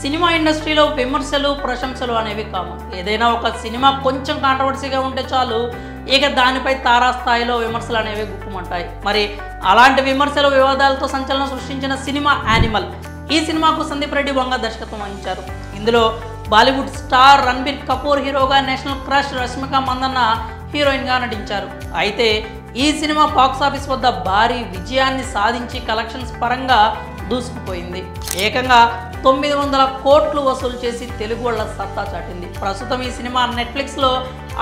Cinema ఇండస్ట్రీలో విమర్శలు ప్రశంసలు అనేవి కామన్. ఏదైనా ఒక సినిమా కొంచెం కాంట్రవర్సీగా ఉంటే చాలు ఇక దానిపై తారాస్థాయిలో విమర్శలు అనేవి గుప్పుమంటాయి. మరి అలాంటి విమర్శలు వివాదాలతో సంచలనం సృష్టించిన సినిమా యానిమల్. ఈ సినిమాకు సందీప్ రెడ్డి వంగ దర్శకత్వం వహించారు. ఇందులో బాలీవుడ్ స్టార్ రణబీర్ కపూర్ హీరోగా, నేషనల్ క్రష్ రష్మిక మందన్న హీరోయిన్గా నటించారు. అయితే ఈ సినిమా బాక్సాఫీస్ వద్ద భారీ విజయాన్ని సాధించి కలెక్షన్స్ పరంగా దూసుకుపోయింది. ఏకంగా 900 కోట్లు వసూలు చేసి తెలుగు వాళ్ళ సత్తా చాటింది. ప్రస్తుతం ఈ సినిమా నెట్ఫ్లిక్స్లో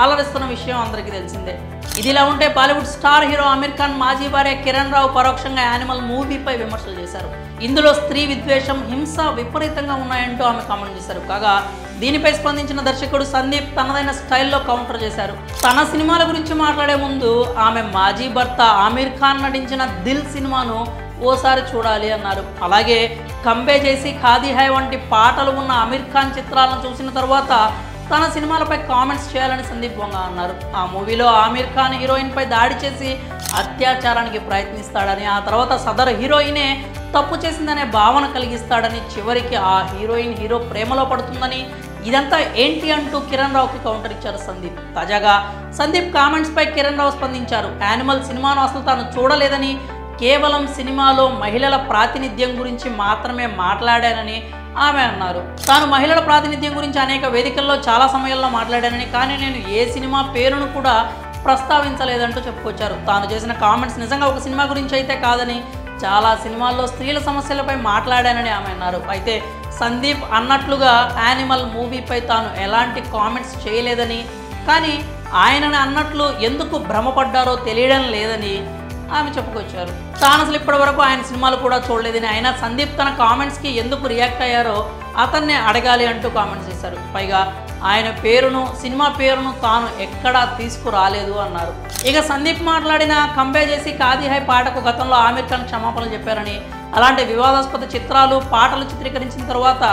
అలరిస్తున్న విషయం అందరికీ తెలిసిందే. ఇదిలా ఉంటే బాలీవుడ్ స్టార్ హీరో ఆమిర్ ఖాన్ మాజీ భార్య కిరణ్ రావు పరోక్షంగా యానిమల్ మూవీపై విమర్శలు చేశారు. ఇందులో స్త్రీ విద్వేషం, హింస విపరీతంగా ఉన్నాయంటూ ఆమె కామెంట్ చేశారు. కాగా దీనిపై స్పందించిన దర్శకుడు సందీప్ తనదైన స్టైల్లో కౌంటర్ చేశారు. తన సినిమాల గురించి మాట్లాడే ముందు ఆమె మాజీ భర్త ఆమిర్ ఖాన్ నటించిన దిల్ సినిమాను ఓసారి చూడాలి అన్నారు. అలాగే కంబే చేసి ఖాదీ హై వంటి పాటలు ఉన్న ఆమిర్ ఖాన్ చిత్రాలను చూసిన తర్వాత తన సినిమాలపై కామెంట్స్ చేయాలని సందీప్ వంగ అన్నారు. ఆ మూవీలో ఆమిర్ ఖాన్ హీరోయిన్పై దాడి చేసి అత్యాచారానికి ప్రయత్నిస్తాడని, ఆ తర్వాత సదరు హీరోయినే తప్పు చేసిందనే భావన కలిగిస్తాడని, చివరికి ఆ హీరోయిన్ హీరో ప్రేమలో పడుతుందని, ఇదంతా ఏంటి అంటూ కిరణ్ రావుకి కౌంటర్ ఇచ్చారు సందీప్. తాజాగా సందీప్ కామెంట్స్పై కిరణ్ రావు స్పందించారు. యానిమల్ సినిమాను అసలు తాను చూడలేదని, కేవలం సినిమాలో మహిళల ప్రాతినిధ్యం గురించి మాత్రమే మాట్లాడానని ఆమె అన్నారు. తాను మహిళల ప్రాతినిధ్యం గురించి అనేక వేదికల్లో చాలా సమయాల్లో మాట్లాడానని, కానీ నేను ఏ సినిమా పేరును కూడా ప్రస్తావించలేదంటూ చెప్పుకొచ్చారు. తాను చేసిన కామెంట్స్ నిజంగా ఒక సినిమా గురించి అయితే కాదని, చాలా సినిమాల్లో స్త్రీల సమస్యలపై మాట్లాడానని ఆమె అన్నారు. అయితే సందీప్ అన్నట్లుగా యానిమల్ మూవీపై తాను ఎలాంటి కామెంట్స్ చేయలేదని, కానీ ఆయనని అన్నట్లు ఎందుకు భ్రమపడ్డారో తెలియడం లేదని ఆమె చెప్పుకొచ్చారు. తాను అసలు ఇప్పటి వరకు ఆయన సినిమాలు కూడా చూడలేదని, అయినా సందీప్ తన కామెంట్స్కి ఎందుకు రియాక్ట్ అయ్యారో అతన్నే అడగాలి అంటూ కామెంట్స్ చేశారు. పైగా ఆయన పేరును, సినిమా పేరును తాను ఎక్కడా తీసుకురాలేదు అన్నారు. ఇక సందీప్ మాట్లాడిన కంబే చేసి ఖాదీ హై పాటకు గతంలో ఆమిర్ ఖాన్ క్షమాపణలు చెప్పారని, అలాంటి వివాదాస్పద చిత్రాలు, పాటలు చిత్రీకరించిన తర్వాత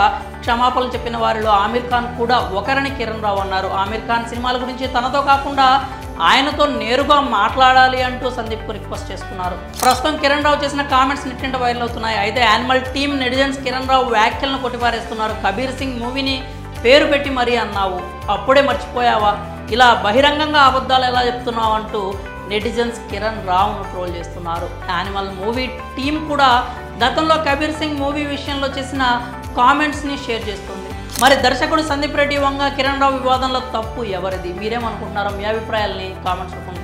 క్షమాపణలు చెప్పిన వారిలో ఆమిర్ ఖాన్ కూడా ఒకరని కిరణ్ రావు అన్నారు. ఆమిర్ ఖాన్ సినిమాల గురించి తనతో కాకుండా ఆయనతో నేరుగా మాట్లాడాలి అంటూ సందీప్కు రిక్వెస్ట్ చేసుకున్నారు. ప్రస్తుతం కిరణ్ రావు చేసిన కామెంట్స్ నెట్టింట వైరల్ అవుతున్నాయి. అయితే యానిమల్ టీమ్ నెటిజన్స్ కిరణ్ రావు వ్యాఖ్యలను కొట్టిపారేస్తున్నారు. కబీర్ సింగ్ మూవీని పేరు పెట్టి మరీ అన్నావు, అప్పుడే మర్చిపోయావా, ఇలా బహిరంగంగా అబద్ధాలు ఎలా చెప్తున్నావు అంటూ నెటిజన్స్ కిరణ్ రావును ట్రోల్ చేస్తున్నారు. యానిమల్ మూవీ టీం కూడా గతంలో కబీర్ సింగ్ మూవీ విషయంలో చేసిన కామెంట్స్ని షేర్ చేస్తుంది. మరి దర్శకుడు సందీప్ రెడ్డి వంగ కిరణ్ రావు వివాదంలో తప్పు ఎవరిది? మీరేమనుకుంటున్నారో మీ అభిప్రాయాల్ని కామెంట్స్ రూపంలో